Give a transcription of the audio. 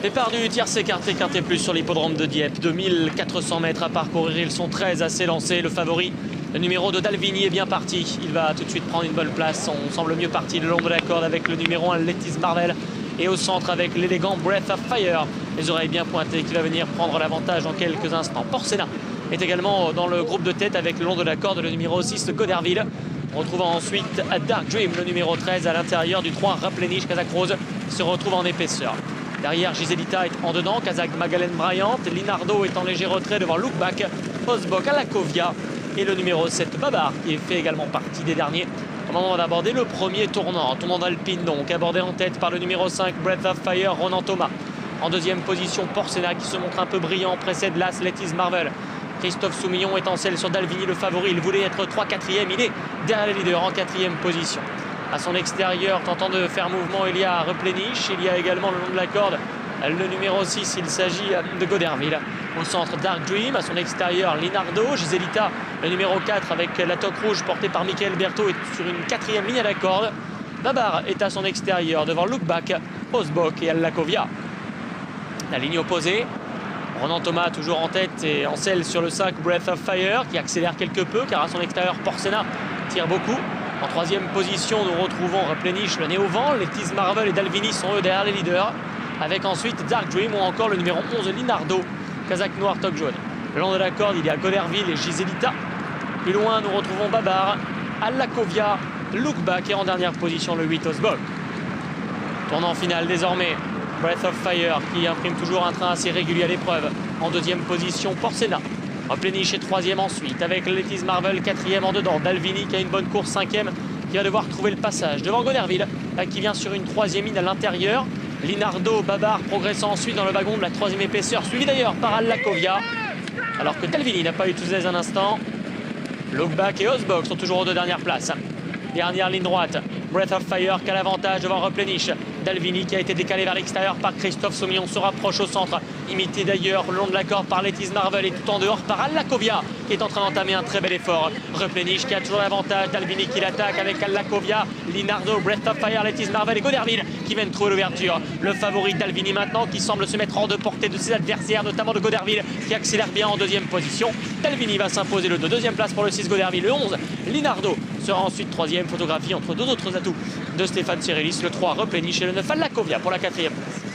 Départ du tiercé écarté plus sur l'hippodrome de Dieppe. 2400 mètres à parcourir, ils sont 13 à s'élancer. Le favori, le numéro de Dalvini, est bien parti. Il va tout de suite prendre une bonne place. On semble mieux parti le long de la corde avec le numéro 1, Lettis Marvel. Et au centre avec l'élégant Breath of Fire. Les oreilles bien pointées qui va venir prendre l'avantage dans quelques instants. Porcena est également dans le groupe de tête avec le long de la corde le numéro 6, Goderville. Retrouvant ensuite Dark Dream, le numéro 13 à l'intérieur du 3, Replenish. Kazakh Rose se retrouve en épaisseur. Derrière, Giselita est en dedans, Kazakh Magalen Bryant, Linardo est en léger retrait devant Lookback, Osbok à la Kovia et le numéro 7, Babar, qui fait également partie des derniers au moment d'aborder le premier tournant. Tournant d'Alpine donc, abordé en tête par le numéro 5, Breath of Fire, Ronan Thomas. En deuxième position, Porcena qui se montre un peu brillant, précède l'As, Lettis Marvel. Christophe Soumillon est en selle sur Dalvini, le favori. Il voulait être 3-4e, il est derrière les leaders en 4e position. À son extérieur, tentant de faire mouvement, il y a Replenish. Il y a également le long de la corde le numéro 6, il s'agit de Goderville. Au centre, Dark Dream. À son extérieur, Linardo. Giselita, le numéro 4, avec la toque rouge portée par Michael Berthaud, est sur une 4e ligne à la corde. Babar est à son extérieur devant Lookback, Osbok et Allakovia. La ligne opposée. Ronan Thomas toujours en tête et en selle sur le 5, Breath of Fire, qui accélère quelque peu car à son extérieur, Porcena tire beaucoup. En 3e position, nous retrouvons Replenish, le nez au vent. Lettis Marvel et Dalvini sont eux derrière les leaders. Avec ensuite Dark Dream ou encore le numéro 11, Linardo, Kazakh Noir, toque jaune. Le long de la corde, il y a Goderville et Giselita. Plus loin, nous retrouvons Babar, Allakovia, Lookback et en dernière position, le 8, Osbok. Tournant final désormais. Breath of Fire qui imprime toujours un train assez régulier à l'épreuve. En 2e position, Porcena. Replenish est 3e ensuite avec Lettis Marvel, 4e en dedans. Dalvini qui a une bonne course, 5e, qui va devoir trouver le passage devant Goderville qui vient sur une 3e ligne à l'intérieur. Linardo, Babar progressant ensuite dans le wagon de la 3e épaisseur, suivi d'ailleurs par Allakovia. Alors que Dalvini n'a pas eu tout aise un instant. Lookback et Osbok sont toujours aux 2 dernières places. Dernière ligne droite, Breath of Fire qui a l'avantage devant Replenish. Dalvini qui a été décalé vers l'extérieur par Christophe Soumillon se rapproche au centre, imité d'ailleurs le long de la corde par Lettis Marvel et tout en dehors par Allakovia qui est en train d'entamer un très bel effort. Replenish qui a toujours l'avantage, Dalvini qui l'attaque avec Allakovia, Linardo, Breath of Fire, Lettis Marvel et Goderville qui viennent trouver l'ouverture. Le favori Dalvini maintenant qui semble se mettre hors de portée de ses adversaires, notamment de Goderville qui accélère bien en 2e position. Dalvini va s'imposer le 2, 2e place pour le 6 Goderville, le 11 Linardo sera ensuite 3e, photographie entre 2 autres atouts de Stéphane Cyrilis, le 3 Replenish et le 9 Allakovia pour la 4e place.